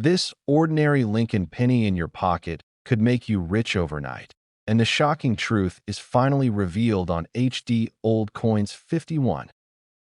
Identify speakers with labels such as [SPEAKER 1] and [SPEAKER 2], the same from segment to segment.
[SPEAKER 1] This ordinary Lincoln penny in your pocket could make you rich overnight. And the shocking truth is finally revealed on HD Old Coins 51.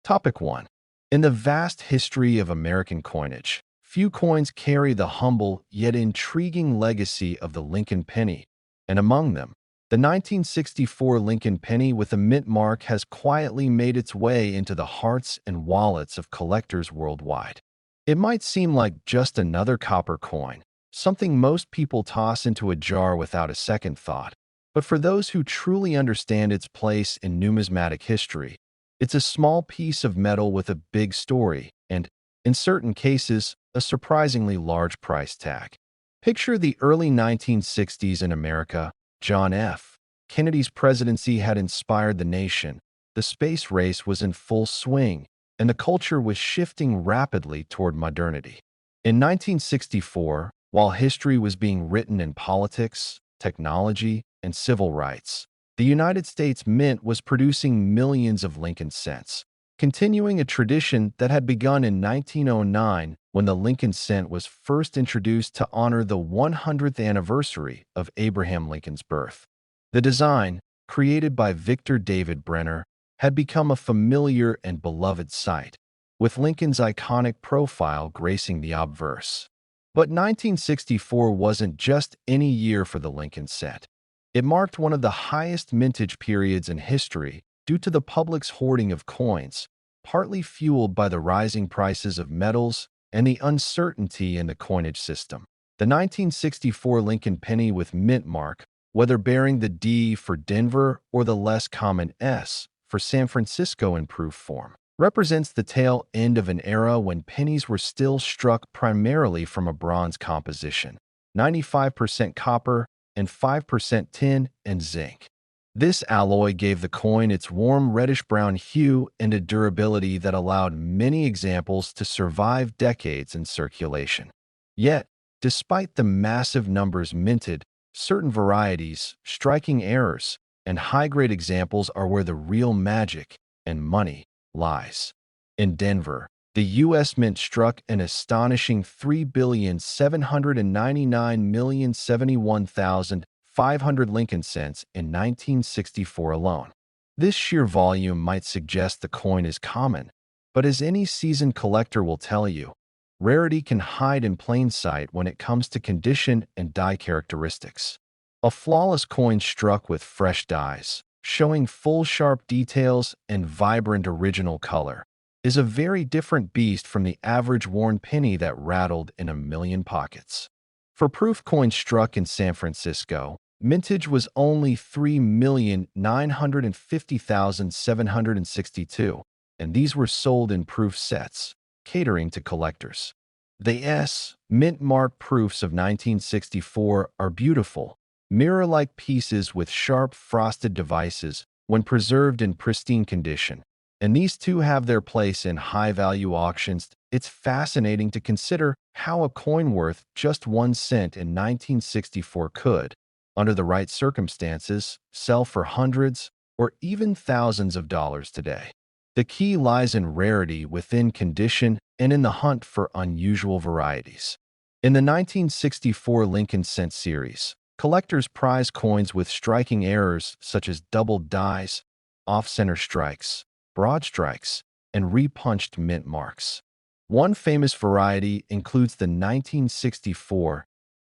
[SPEAKER 1] Topic 1. In the vast history of American coinage, few coins carry the humble yet intriguing legacy of the Lincoln penny, and among them, the 1964 Lincoln penny with a mint mark has quietly made its way into the hearts and wallets of collectors worldwide. It might seem like just another copper coin, something most people toss into a jar without a second thought, but for those who truly understand its place in numismatic history, it's a small piece of metal with a big story and, in certain cases, a surprisingly large price tag. Picture the early 1960s in America. John F. Kennedy's presidency had inspired the nation. The space race was in full swing, and the culture was shifting rapidly toward modernity. In 1964, while history was being written in politics, technology, and civil rights, the United States Mint was producing millions of Lincoln cents, continuing a tradition that had begun in 1909 when the Lincoln cent was first introduced to honor the 100th anniversary of Abraham Lincoln's birth. The design, created by Victor David Brenner, had become a familiar and beloved sight, with Lincoln's iconic profile gracing the obverse. But 1964 wasn't just any year for the Lincoln cent. It marked one of the highest mintage periods in history due to the public's hoarding of coins, partly fueled by the rising prices of metals and the uncertainty in the coinage system. The 1964 Lincoln penny with mint mark, whether bearing the D for Denver or the less common S for San Francisco in proof form, represents the tail end of an era when pennies were still struck primarily from a bronze composition, 95% copper and 5% tin and zinc. This alloy gave the coin its warm reddish-brown hue and a durability that allowed many examples to survive decades in circulation. Yet, despite the massive numbers minted, certain varieties, striking errors, and high-grade examples are where the real magic and money lies. In Denver, the U.S. Mint struck an astonishing 3,799,071,500 Lincoln cents in 1964 alone. This sheer volume might suggest the coin is common, but as any seasoned collector will tell you, rarity can hide in plain sight when it comes to condition and die characteristics. A flawless coin struck with fresh dies, showing full sharp details and vibrant original color, is a very different beast from the average worn penny that rattled in a million pockets. For proof coins struck in San Francisco, mintage was only 3,950,762, and these were sold in proof sets, catering to collectors. The S mint mark proofs of 1964 are beautiful, mirror-like pieces with sharp frosted devices when preserved in pristine condition, and these too have their place in high-value auctions. It's fascinating to consider how a coin worth just 1 cent in 1964 could, under the right circumstances, sell for hundreds or even thousands of dollars today. The key lies in rarity within condition and in the hunt for unusual varieties. In the 1964 Lincoln cent series, collectors prize coins with striking errors such as doubled dies, off-center strikes, broad strikes, and repunched mint marks. One famous variety includes the 1964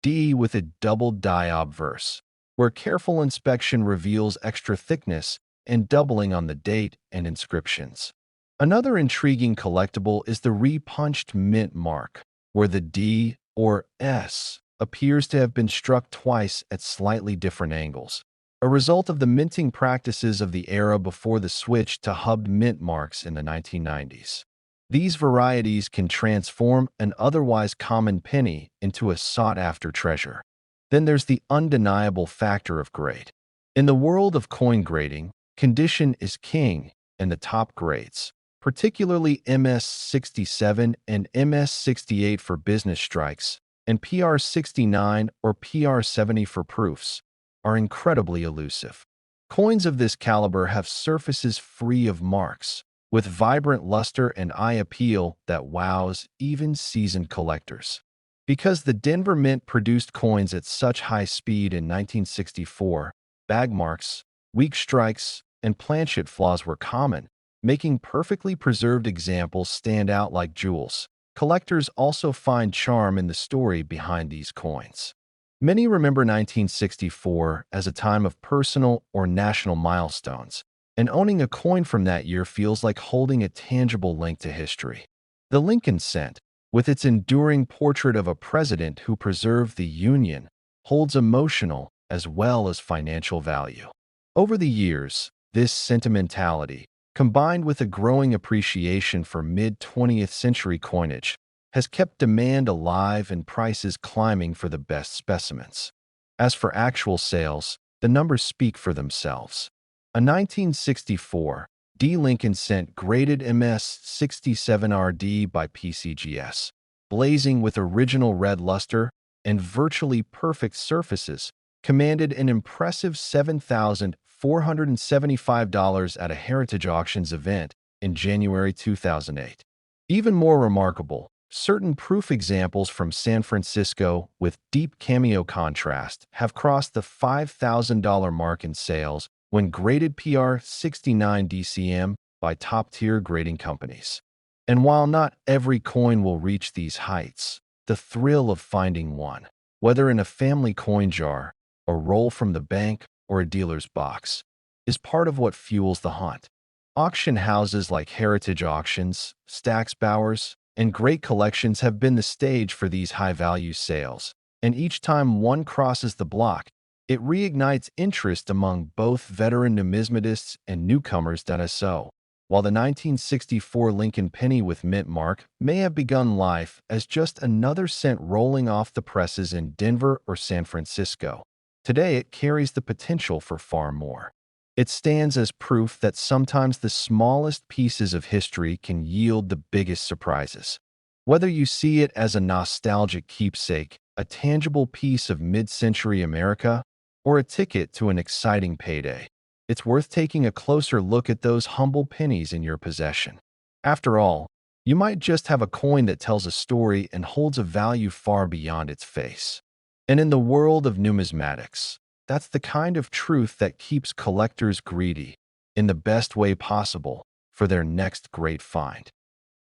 [SPEAKER 1] D with a doubled die obverse, where careful inspection reveals extra thickness and doubling on the date and inscriptions. Another intriguing collectible is the repunched mint mark, where the D or S appears to have been struck twice at slightly different angles, a result of the minting practices of the era before the switch to hubbed mint marks in the 1990s. These varieties can transform an otherwise common penny into a sought-after treasure. Then there's the undeniable factor of grade. In the world of coin grading, condition is king, and the top grades, particularly MS-67 and MS-68 for business strikes, and PR-69 or PR-70 for proofs, are incredibly elusive. Coins of this caliber have surfaces free of marks, with vibrant luster and eye appeal that wows even seasoned collectors. Because the Denver Mint produced coins at such high speed in 1964, bag marks, weak strikes, and planchet flaws were common, making perfectly preserved examples stand out like jewels. Collectors also find charm in the story behind these coins. Many remember 1964 as a time of personal or national milestones, and owning a coin from that year feels like holding a tangible link to history. The Lincoln Cent, with its enduring portrait of a president who preserved the Union, holds emotional as well as financial value. Over the years, this sentimentality, combined with a growing appreciation for mid-20th century coinage, has kept demand alive and prices climbing for the best specimens. As for actual sales, the numbers speak for themselves. A 1964 D. Lincoln Cent graded MS67RD by PCGS, blazing with original red luster and virtually perfect surfaces, commanded an impressive $7,475 at a Heritage Auctions event in January 2008. Even more remarkable, certain proof examples from San Francisco with deep cameo contrast have crossed the $5,000 mark in sales when graded PR 69 DCM by top-tier grading companies. And while not every coin will reach these heights, the thrill of finding one, whether in a family coin jar, a roll from the bank, or a dealer's box, is part of what fuels the hunt. Auction houses like Heritage Auctions, Stack's Bowers, and Great Collections have been the stage for these high-value sales, and each time one crosses the block, it reignites interest among both veteran numismatists and newcomers. So, while the 1964 Lincoln penny with mint mark may have begun life as just another cent rolling off the presses in Denver or San Francisco, today it carries the potential for far more. It stands as proof that sometimes the smallest pieces of history can yield the biggest surprises. Whether you see it as a nostalgic keepsake, a tangible piece of mid-century America, or a ticket to an exciting payday, it's worth taking a closer look at those humble pennies in your possession. After all, you might just have a coin that tells a story and holds a value far beyond its face. And in the world of numismatics, that's the kind of truth that keeps collectors greedy, in the best way possible, for their next great find.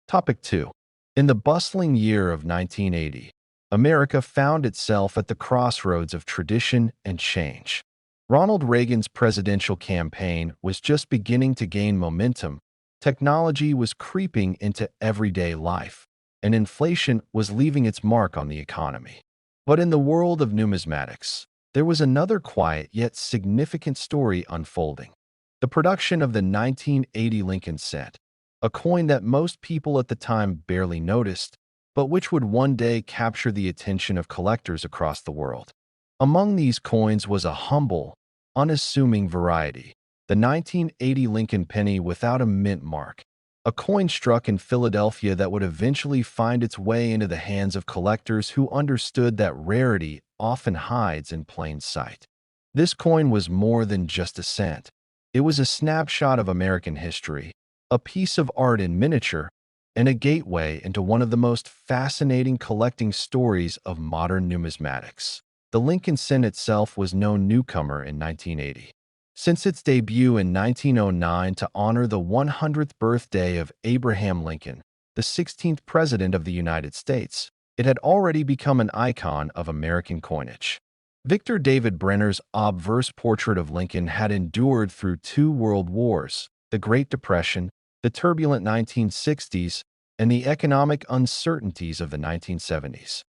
[SPEAKER 1] Topic 2. In the bustling year of 1980, America found itself at the crossroads of tradition and change. Ronald Reagan's presidential campaign was just beginning to gain momentum, technology was creeping into everyday life, and inflation was leaving its mark on the economy. But in the world of numismatics, there was another quiet yet significant story unfolding. The production of the 1980 Lincoln Cent, a coin that most people at the time barely noticed, but which would one day capture the attention of collectors across the world. Among these coins was a humble, unassuming variety, the 1980 Lincoln penny without a mint mark, a coin struck in Philadelphia that would eventually find its way into the hands of collectors who understood that rarity often hides in plain sight. This coin was more than just a cent. It was a snapshot of American history, a piece of art in miniature, and a gateway into one of the most fascinating collecting stories of modern numismatics. The Lincoln Cent itself was no newcomer in 1980. Since its debut in 1909 to honor the 100th birthday of Abraham Lincoln, the 16th President of the United States, it had already become an icon of American coinage. Victor David Brenner's obverse portrait of Lincoln had endured through 2 world wars, the Great Depression, the turbulent 1960s, and the economic uncertainties of the 1970s.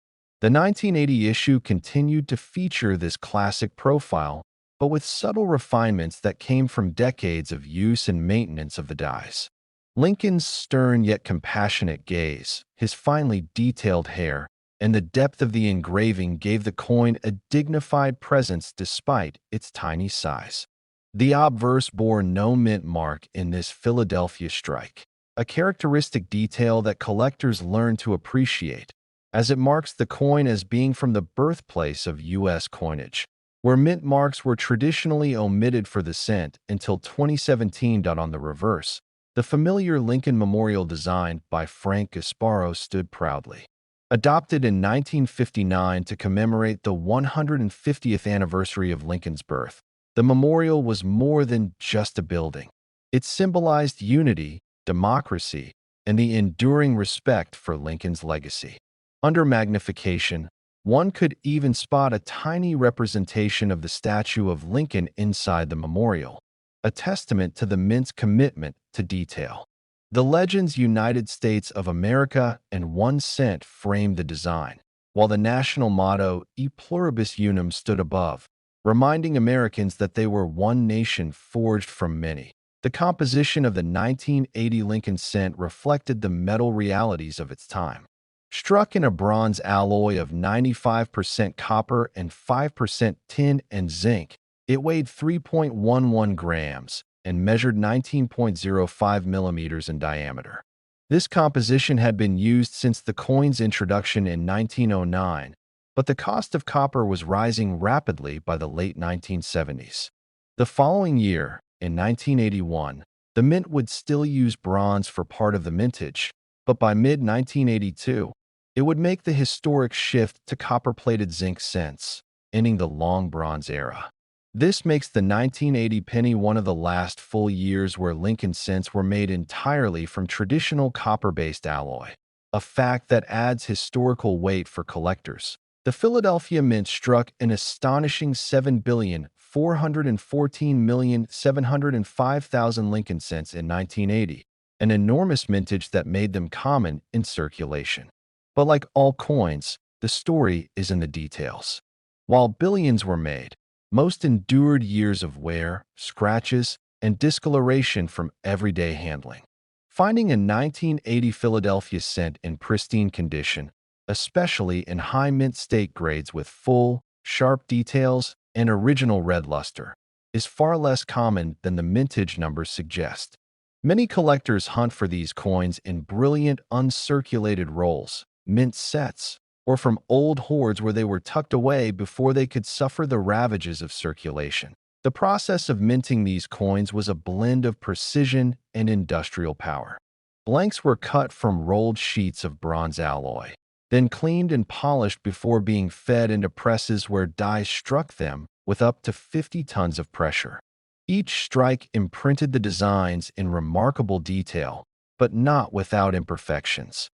[SPEAKER 1] The 1980 issue continued to feature this classic profile, but with subtle refinements that came from decades of use and maintenance of the dies. Lincoln's stern yet compassionate gaze, his finely detailed hair, and the depth of the engraving gave the coin a dignified presence despite its tiny size. The obverse bore no mint mark in this Philadelphia strike, a characteristic detail that collectors learn to appreciate, as it marks the coin as being from the birthplace of U.S. coinage, where mint marks were traditionally omitted for the cent until 2017. On the reverse, the familiar Lincoln Memorial designed by Frank Gasparo stood proudly. Adopted in 1959 to commemorate the 150th anniversary of Lincoln's birth, the memorial was more than just a building. It symbolized unity, democracy, and the enduring respect for Lincoln's legacy. Under magnification, one could even spot a tiny representation of the statue of Lincoln inside the memorial, a testament to the Mint's commitment to detail. The legends United States of America and 1 cent framed the design, while the national motto E pluribus unum stood above, reminding Americans that they were one nation forged from many. The composition of the 1980 Lincoln cent reflected the metal realities of its time. Struck in a bronze alloy of 95% copper and 5% tin and zinc, it weighed 3.11 grams and measured 19.05 millimeters in diameter. This composition had been used since the coin's introduction in 1909, but the cost of copper was rising rapidly by the late 1970s. The following year, in 1981, the mint would still use bronze for part of the mintage, but by mid-1982, it would make the historic shift to copper-plated zinc cents, ending the long bronze era. This makes the 1980 penny one of the last full years where Lincoln cents were made entirely from traditional copper-based alloy, a fact that adds historical weight for collectors. The Philadelphia Mint struck an astonishing 7,414,705,000 Lincoln cents in 1980, an enormous mintage that made them common in circulation. But like all coins, the story is in the details. While billions were made, most endured years of wear, scratches, and discoloration from everyday handling. Finding a 1980 Philadelphia cent in pristine condition, especially in high mint state grades with full, sharp details and original red luster, is far less common than the mintage numbers suggest. Many collectors hunt for these coins in brilliant uncirculated rolls, mint sets, or from old hoards where they were tucked away before they could suffer the ravages of circulation. The process of minting these coins was a blend of precision and industrial power. Blanks were cut from rolled sheets of bronze alloy, then cleaned and polished before being fed into presses where die struck them with up to 50 tons of pressure. Each strike imprinted the designs in remarkable detail, but not without imperfections.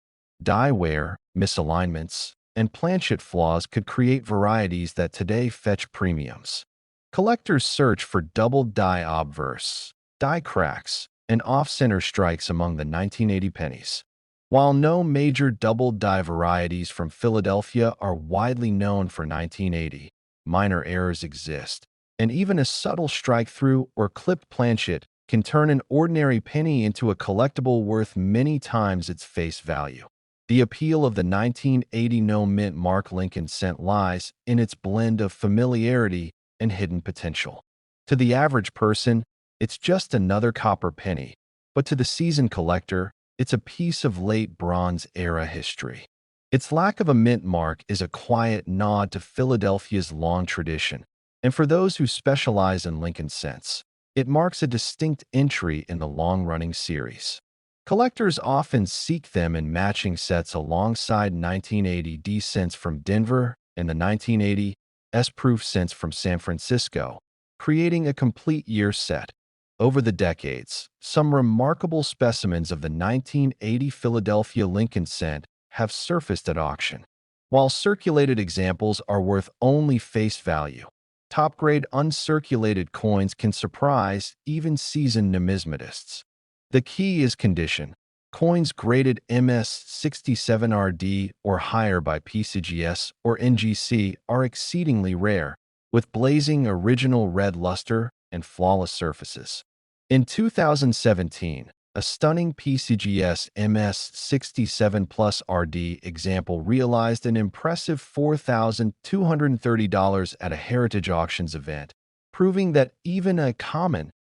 [SPEAKER 1] Die wear, misalignments, and planchet flaws could create varieties that today fetch premiums. Collectors search for double die obverse, die cracks, and off-center strikes among the 1980 pennies. While no major double die varieties from Philadelphia are widely known for 1980, minor errors exist, and even a subtle strike-through or clipped planchet can turn an ordinary penny into a collectible worth many times its face value. The appeal of the 1980 no mint Mark Lincoln cent lies in its blend of familiarity and hidden potential. To the average person, it's just another copper penny, but to the seasoned collector, it's a piece of late Bronze Era history. Its lack of a mint mark is a quiet nod to Philadelphia's long tradition, and for those who specialize in Lincoln cents, it marks a distinct entry in the long-running series. Collectors often seek them in matching sets alongside 1980 D cents from Denver and the 1980 S-proof cents from San Francisco, creating a complete year set. Over the decades, some remarkable specimens of the 1980 Philadelphia Lincoln cent have surfaced at auction. While circulated examples are worth only face value, top-grade uncirculated coins can surprise even seasoned numismatists. The key is condition. Coins graded MS67RD or higher by PCGS or NGC are exceedingly rare, with blazing original red luster and flawless surfaces. In 2017, a stunning PCGS MS67 Plus RD example realized an impressive $4,230 at a Heritage Auctions event, proving that even a common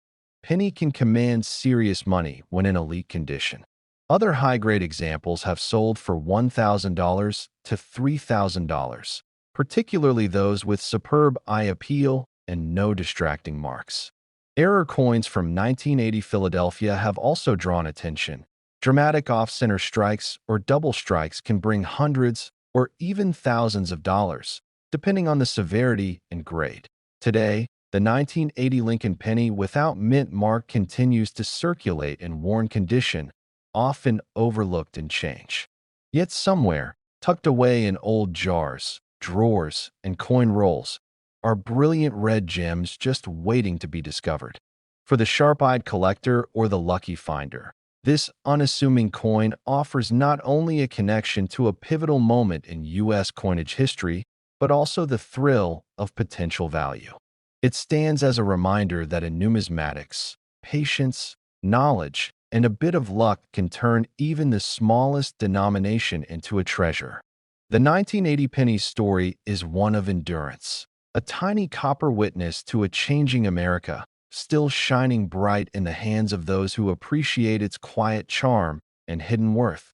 [SPEAKER 1] penny can command serious money when in elite condition. Other high-grade examples have sold for $1,000 to $3,000, particularly those with superb eye appeal and no distracting marks. Error coins from 1980 Philadelphia have also drawn attention. Dramatic off-center strikes or double strikes can bring hundreds or even thousands of dollars, depending on the severity and grade. Today, the 1980 Lincoln penny without mint mark continues to circulate in worn condition, often overlooked in change. Yet somewhere, tucked away in old jars, drawers, and coin rolls, are brilliant red gems just waiting to be discovered. For the sharp-eyed collector or the lucky finder, this unassuming coin offers not only a connection to a pivotal moment in U.S. coinage history, but also the thrill of potential value. It stands as a reminder that in numismatics, patience, knowledge, and a bit of luck can turn even the smallest denomination into a treasure. The 1980 penny's story is one of endurance, a tiny copper witness to a changing America, still shining bright in the hands of those who appreciate its quiet charm and hidden worth.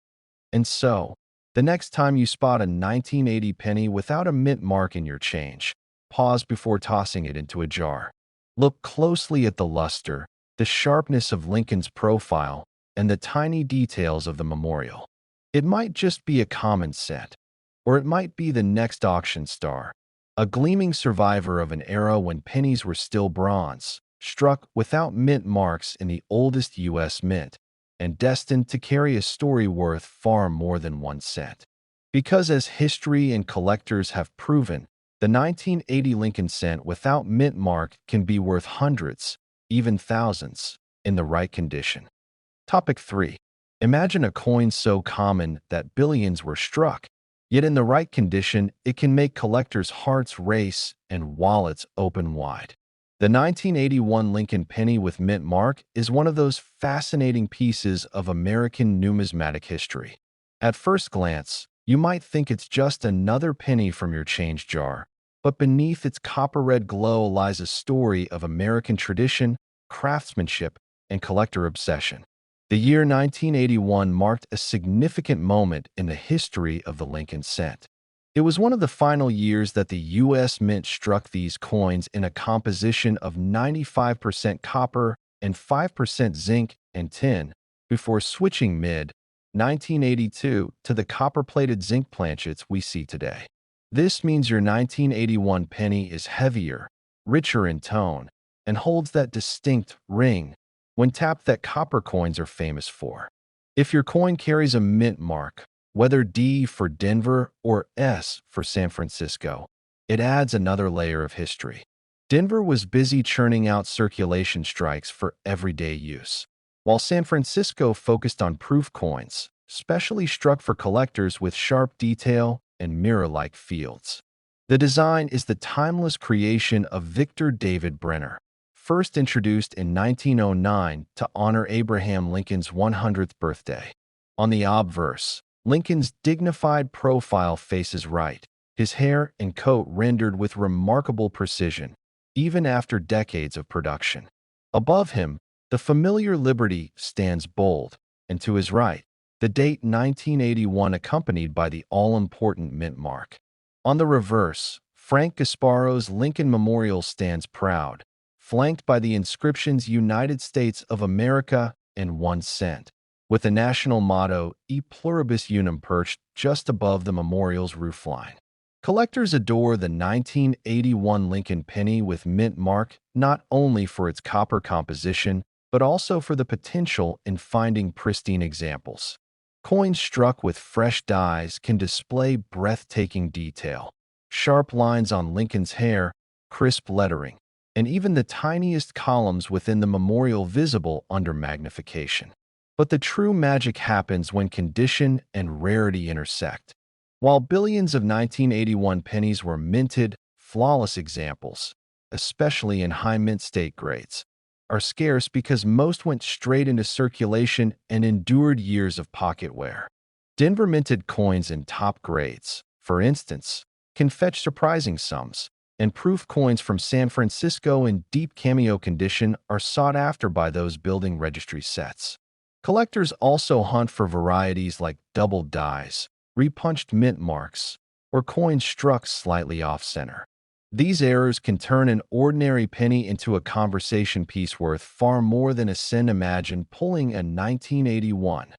[SPEAKER 1] And so, the next time you spot a 1980 penny without a mint mark in your change, pause before tossing it into a jar. Look closely at the luster, the sharpness of Lincoln's profile, and the tiny details of the memorial. It might just be a common cent, or it might be the next auction star, a gleaming survivor of an era when pennies were still bronze, struck without mint marks in the oldest U.S. mint, and destined to carry a story worth far more than 1 cent. Because as history and collectors have proven, the 1980 Lincoln cent without mint mark can be worth hundreds, even thousands, in the right condition. Topic 3. Imagine a coin so common that billions were struck, yet in the right condition, it can make collectors' hearts race and wallets open wide. The 1981 Lincoln penny with mint mark is one of those fascinating pieces of American numismatic history. At first glance, you might think it's just another penny from your change jar, but beneath its copper-red glow lies a story of American tradition, craftsmanship, and collector obsession. The year 1981 marked a significant moment in the history of the Lincoln cent. It was one of the final years that the U.S. Mint struck these coins in a composition of 95% copper and 5% zinc and tin, before switching mid-1982 to the copper-plated zinc planchets we see today. This means your 1981 penny is heavier, richer in tone, and holds that distinct ring when tapped that copper coins are famous for. If your coin carries a mint mark, whether D for Denver or S for San Francisco, it adds another layer of history. Denver was busy churning out circulation strikes for everyday use, while San Francisco focused on proof coins, specially struck for collectors with sharp detail and mirror-like fields. The design is the timeless creation of Victor David Brenner, first introduced in 1909 to honor Abraham Lincoln's 100th birthday. On the obverse, Lincoln's dignified profile faces right, his hair and coat rendered with remarkable precision, even after decades of production. Above him, the familiar Liberty stands bold, and to his right, the date 1981 accompanied by the all-important mint mark. On the reverse, Frank Gasparo's Lincoln Memorial stands proud, flanked by the inscriptions United States of America and 1 cent, with the national motto E Pluribus Unum perched just above the memorial's roofline. Collectors adore the 1981 Lincoln penny with mint mark not only for its copper composition, but also for the potential in finding pristine examples. Coins struck with fresh dies can display breathtaking detail, sharp lines on Lincoln's hair, crisp lettering, and even the tiniest columns within the memorial visible under magnification. But the true magic happens when condition and rarity intersect. While billions of 1981 pennies were minted, flawless examples, especially in high mint state grades, are scarce because most went straight into circulation and endured years of pocket wear. Denver minted coins in top grades, for instance, can fetch surprising sums, and proof coins from San Francisco in deep cameo condition are sought after by those building registry sets. Collectors also hunt for varieties like double dies, repunched mint marks, or coins struck slightly off-center. These errors can turn an ordinary penny into a conversation piece worth far more than a cent. Imagine pulling a 1981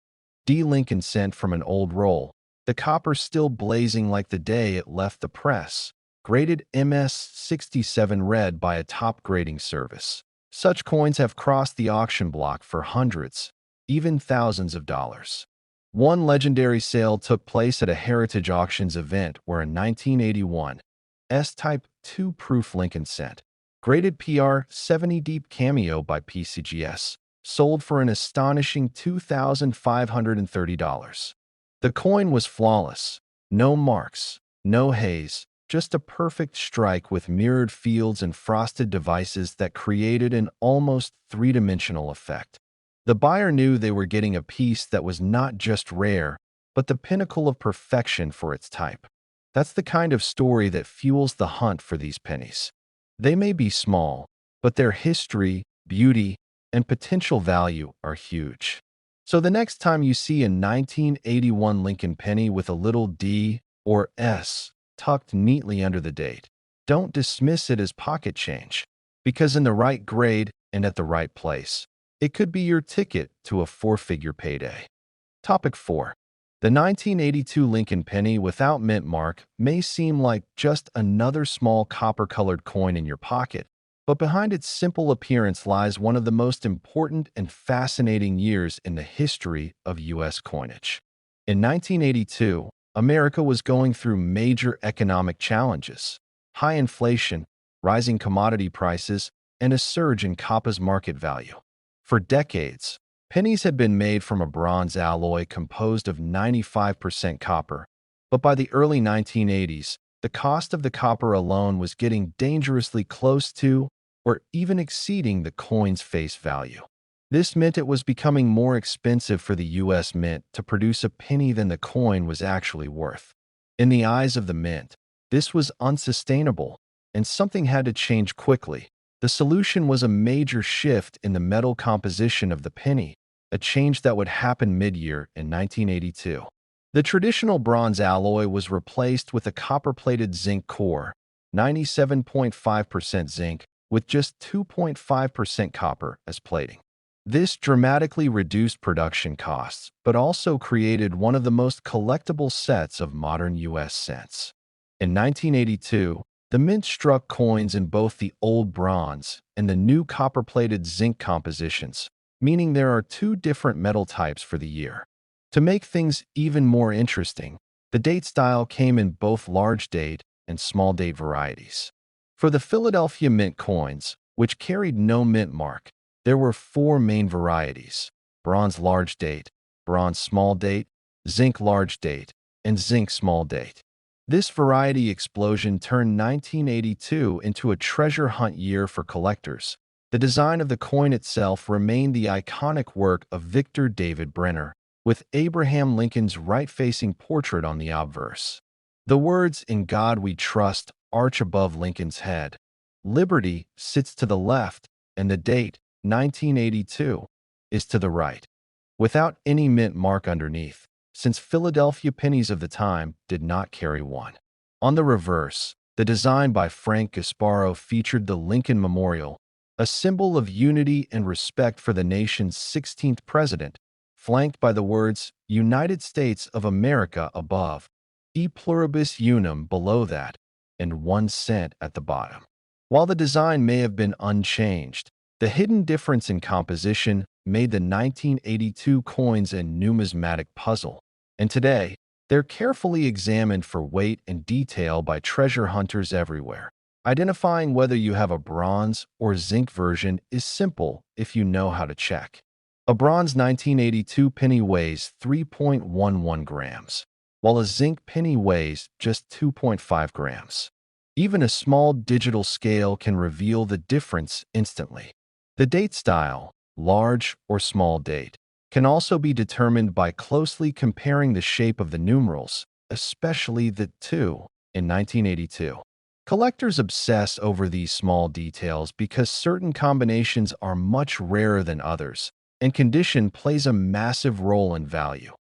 [SPEAKER 1] D Lincoln cent from an old roll, the copper still blazing like the day it left the press, graded MS-67 red by a top grading service. Such coins have crossed the auction block for hundreds, even thousands of dollars. One legendary sale took place at a Heritage Auctions event where a 1981 S-Type 2 proof Lincoln cent, graded PR 70 deep cameo by PCGS, sold for an astonishing $2,530. The coin was flawless, no marks, no haze, just a perfect strike with mirrored fields and frosted devices that created an almost three-dimensional effect. The buyer knew they were getting a piece that was not just rare, but the pinnacle of perfection for its type. That's the kind of story that fuels the hunt for these pennies. They may be small, but their history, beauty, and potential value are huge. So the next time you see a 1981 Lincoln penny with a little D or S tucked neatly under the date, don't dismiss it as pocket change, because in the right grade and at the right place, it could be your ticket to a four-figure payday. Topic 4. The 1982 Lincoln penny without mint mark may seem like just another small copper-colored coin in your pocket, but behind its simple appearance lies one of the most important and fascinating years in the history of U.S. coinage. In 1982, America was going through major economic challenges: high inflation, rising commodity prices, and a surge in copper's market value. For decades, pennies had been made from a bronze alloy composed of 95% copper, but by the early 1980s, the cost of the copper alone was getting dangerously close to or even exceeding the coin's face value. This meant it was becoming more expensive for the U.S. Mint to produce a penny than the coin was actually worth. In the eyes of the Mint, this was unsustainable, and something had to change quickly. The solution was a major shift in the metal composition of the penny, a change that would happen mid-year in 1982. The traditional bronze alloy was replaced with a copper-plated zinc core, 97.5% zinc, with just 2.5% copper as plating. This dramatically reduced production costs, but also created one of the most collectible sets of modern U.S. cents. In 1982, the Mint struck coins in both the old bronze and the new copper-plated zinc compositions, meaning there are two different metal types for the year. To make things even more interesting, the date style came in both large date and small date varieties. For the Philadelphia Mint coins, which carried no mint mark, there were four main varieties: bronze large date, bronze small date, zinc large date, and zinc small date. This variety explosion turned 1982 into a treasure hunt year for collectors. The design of the coin itself remained the iconic work of Victor David Brenner, with Abraham Lincoln's right-facing portrait on the obverse. The words "In God We Trust" arch above Lincoln's head. Liberty sits to the left, and the date, 1982, is to the right, without any mint mark underneath, since Philadelphia pennies of the time did not carry one. On the reverse, the design by Frank Gasparo featured the Lincoln Memorial, a symbol of unity and respect for the nation's 16th president, flanked by the words "United States of America" above, "E pluribus unum" below that, and 1 cent at the bottom. While the design may have been unchanged, the hidden difference in composition made the 1982 coins a numismatic puzzle, and today, they're carefully examined for weight and detail by treasure hunters everywhere. Identifying whether you have a bronze or zinc version is simple if you know how to check. A bronze 1982 penny weighs 3.11 grams, while a zinc penny weighs just 2.5 grams. Even a small digital scale can reveal the difference instantly. The date style, large or small date, can also be determined by closely comparing the shape of the numerals, especially the 2 in 1982. Collectors obsess over these small details because certain combinations are much rarer than others, and condition plays a massive role in value.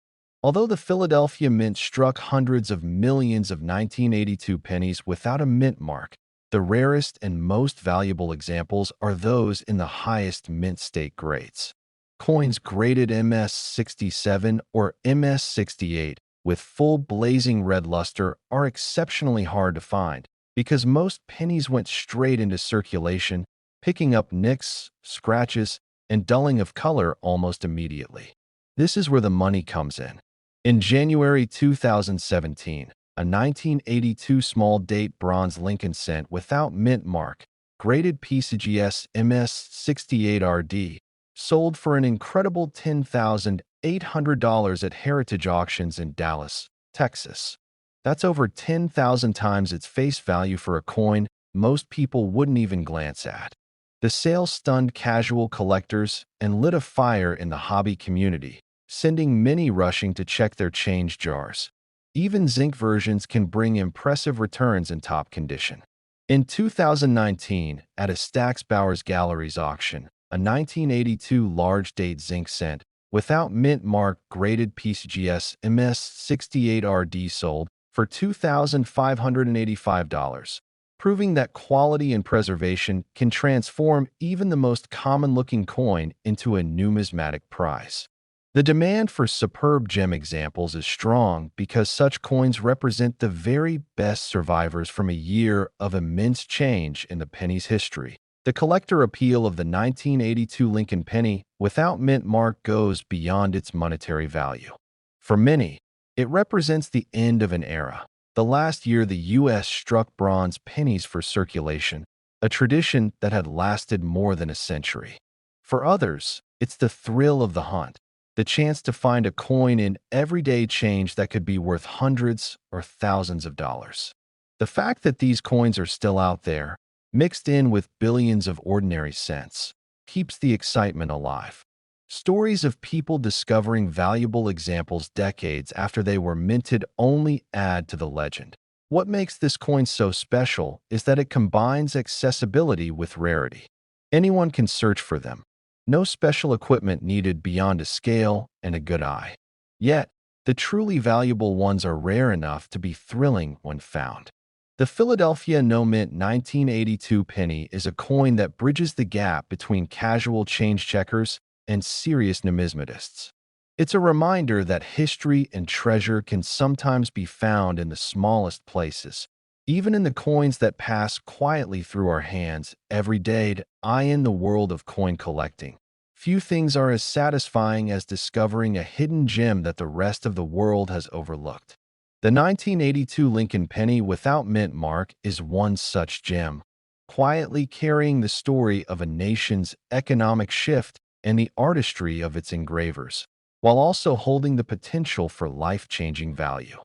[SPEAKER 1] Although the Philadelphia Mint struck hundreds of millions of 1982 pennies without a mint mark, the rarest and most valuable examples are those in the highest mint state grades. Coins graded MS-67 or MS-68 with full blazing red luster are exceptionally hard to find because most pennies went straight into circulation, picking up nicks, scratches, and dulling of color almost immediately. This is where the money comes in. In January 2017, a 1982 small date bronze Lincoln cent without mint mark, graded PCGS MS68RD, sold for an incredible $10,800 at Heritage Auctions in Dallas, Texas. That's over 10,000 times its face value for a coin most people wouldn't even glance at. The sale stunned casual collectors and lit a fire in the hobby community, sending many rushing to check their change jars. Even zinc versions can bring impressive returns in top condition. In 2019, at a Stax Bowers Galleries auction, a 1982 large-date zinc cent without mint mark graded PCGS MS68RD sold for $2,585, proving that quality and preservation can transform even the most common-looking coin into a numismatic prize. The demand for superb gem examples is strong because such coins represent the very best survivors from a year of immense change in the penny's history. The collector appeal of the 1982 Lincoln penny without mint mark goes beyond its monetary value. For many, it represents the end of an era, the last year the U.S. struck bronze pennies for circulation, a tradition that had lasted more than a century. For others, it's the thrill of the hunt, the chance to find a coin in everyday change that could be worth hundreds or thousands of dollars. The fact that these coins are still out there, mixed in with billions of ordinary cents, keeps the excitement alive. Stories of people discovering valuable examples decades after they were minted only add to the legend. What makes this coin so special is that it combines accessibility with rarity. Anyone can search for them. No special equipment needed beyond a scale and a good eye. Yet, the truly valuable ones are rare enough to be thrilling when found. The Philadelphia No Mint 1982 penny is a coin that bridges the gap between casual change checkers and serious numismatists. It's a reminder that history and treasure can sometimes be found in the smallest places, even in the coins that pass quietly through our hands every day. In the world of coin collecting, few things are as satisfying as discovering a hidden gem that the rest of the world has overlooked. The 1982 Lincoln penny without mint mark is one such gem, quietly carrying the story of a nation's economic shift and the artistry of its engravers, while also holding the potential for life-changing value.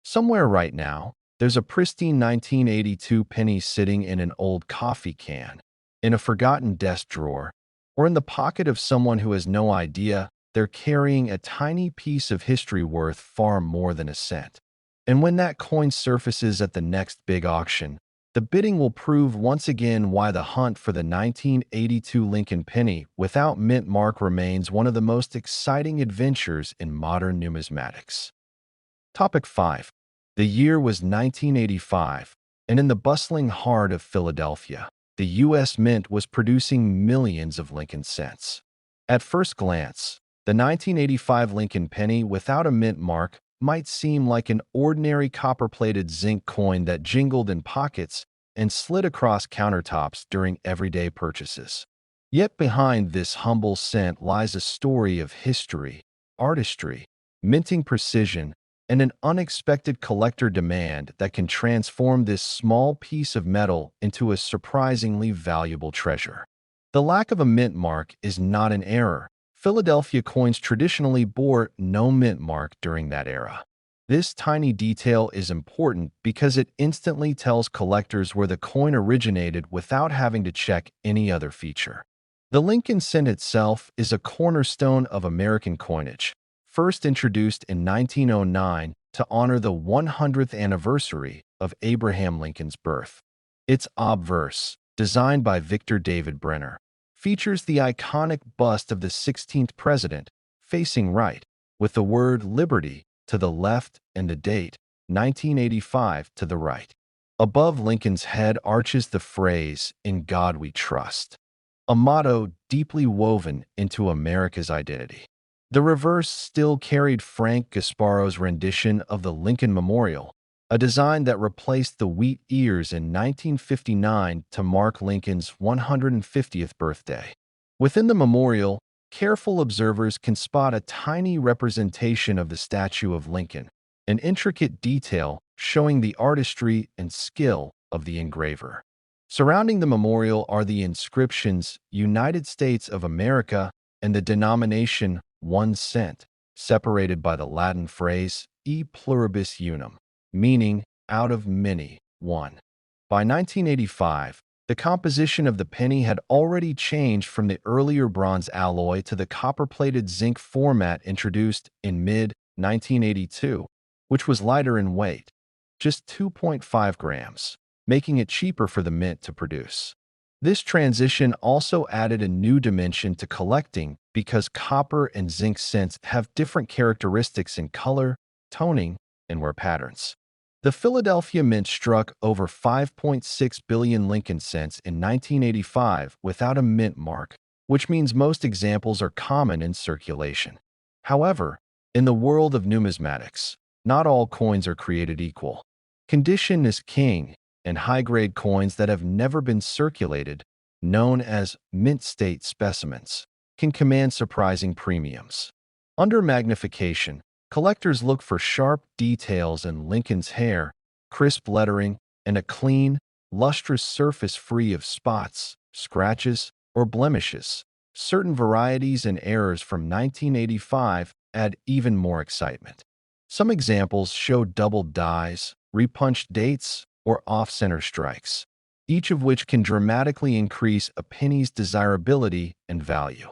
[SPEAKER 1] Somewhere right now, there's a pristine 1982 penny sitting in an old coffee can, in a forgotten desk drawer, or in the pocket of someone who has no idea they're carrying a tiny piece of history worth far more than a cent. And when that coin surfaces at the next big auction, the bidding will prove once again why the hunt for the 1982 Lincoln penny without mint mark remains one of the most exciting adventures in modern numismatics. Topic 5. The year was 1985, and in the bustling heart of Philadelphia, the U.S. Mint was producing millions of Lincoln cents. At first glance, the 1985 Lincoln penny without a mint mark might seem like an ordinary copper-plated zinc coin that jingled in pockets and slid across countertops during everyday purchases. Yet behind this humble cent lies a story of history, artistry, minting precision, and an unexpected collector demand that can transform this small piece of metal into a surprisingly valuable treasure. The lack of a mint mark is not an error. Philadelphia coins traditionally bore no mint mark during that era. This tiny detail is important because it instantly tells collectors where the coin originated without having to check any other feature. The Lincoln cent itself is a cornerstone of American coinage, first introduced in 1909 to honor the 100th anniversary of Abraham Lincoln's birth. Its obverse, designed by Victor David Brenner, features the iconic bust of the 16th president, facing right, with the word Liberty to the left and the date, 1985, to the right. Above Lincoln's head arches the phrase, "In God We Trust," a motto deeply woven into America's identity. The reverse still carried Frank Gasparo's rendition of the Lincoln Memorial, a design that replaced the wheat ears in 1959 to mark Lincoln's 150th birthday. Within the memorial, careful observers can spot a tiny representation of the statue of Lincoln, an intricate detail showing the artistry and skill of the engraver. Surrounding the memorial are the inscriptions United States of America and the denomination 1 cent, separated by the Latin phrase e pluribus unum, meaning out of many, one. By 1985, the composition of the penny had already changed from the earlier bronze alloy to the copper-plated zinc format introduced in mid-1982, which was lighter in weight, just 2.5 grams, making it cheaper for the mint to produce. This transition also added a new dimension to collecting because copper and zinc cents have different characteristics in color, toning, and wear patterns. The Philadelphia Mint struck over 5.6 billion Lincoln cents in 1985 without a mint mark, which means most examples are common in circulation. However, in the world of numismatics, not all coins are created equal. Condition is king, and high-grade coins that have never been circulated, known as mint state specimens, can command surprising premiums. Under magnification, collectors look for sharp details in Lincoln's hair, crisp lettering, and a clean, lustrous surface free of spots, scratches, or blemishes. Certain varieties and errors from 1985 add even more excitement. Some examples show doubled dies, repunched dates, or off-center strikes, each of which can dramatically increase a penny's desirability and value.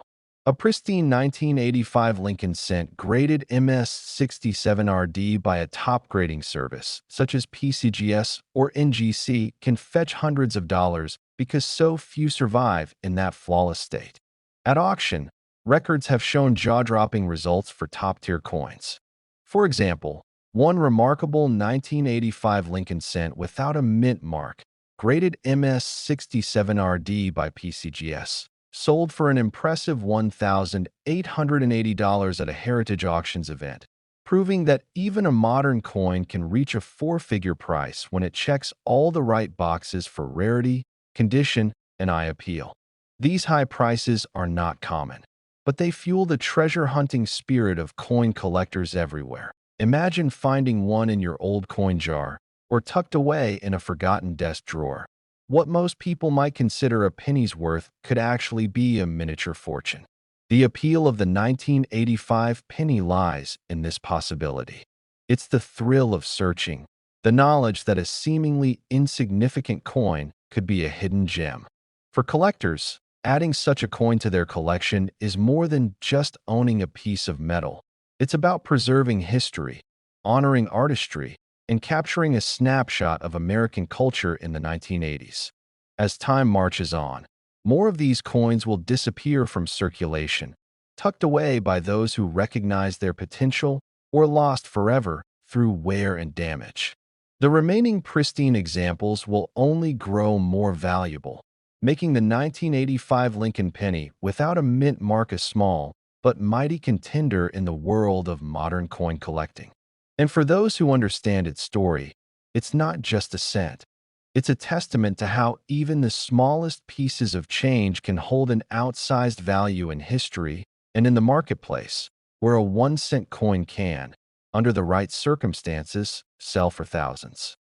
[SPEAKER 1] A pristine 1985 Lincoln cent graded MS67RD by a top grading service, such as PCGS or NGC, can fetch hundreds of dollars because so few survive in that flawless state. At auction, records have shown jaw-dropping results for top-tier coins. For example, one remarkable 1985 Lincoln cent without a mint mark, graded MS67RD by PCGS, sold for an impressive $1,880 at a Heritage Auctions event, proving that even a modern coin can reach a four-figure price when it checks all the right boxes for rarity, condition, and eye appeal. These high prices are not common, but they fuel the treasure-hunting spirit of coin collectors everywhere. Imagine finding one in your old coin jar or tucked away in a forgotten desk drawer. What most people might consider a penny's worth could actually be a miniature fortune. The appeal of the 1985 penny lies in this possibility. It's the thrill of searching, the knowledge that a seemingly insignificant coin could be a hidden gem. For collectors, adding such a coin to their collection is more than just owning a piece of metal. It's about preserving history, honoring artistry, and capturing a snapshot of American culture in the 1980s. As time marches on, more of these coins will disappear from circulation, tucked away by those who recognize their potential or lost forever through wear and damage. The remaining pristine examples will only grow more valuable, making the 1985 Lincoln penny without a mint mark a small but mighty contender in the world of modern coin collecting. And for those who understand its story, it's not just a cent. It's a testament to how even the smallest pieces of change can hold an outsized value in history and in the marketplace, where a 1 cent coin can, under the right circumstances, sell for thousands.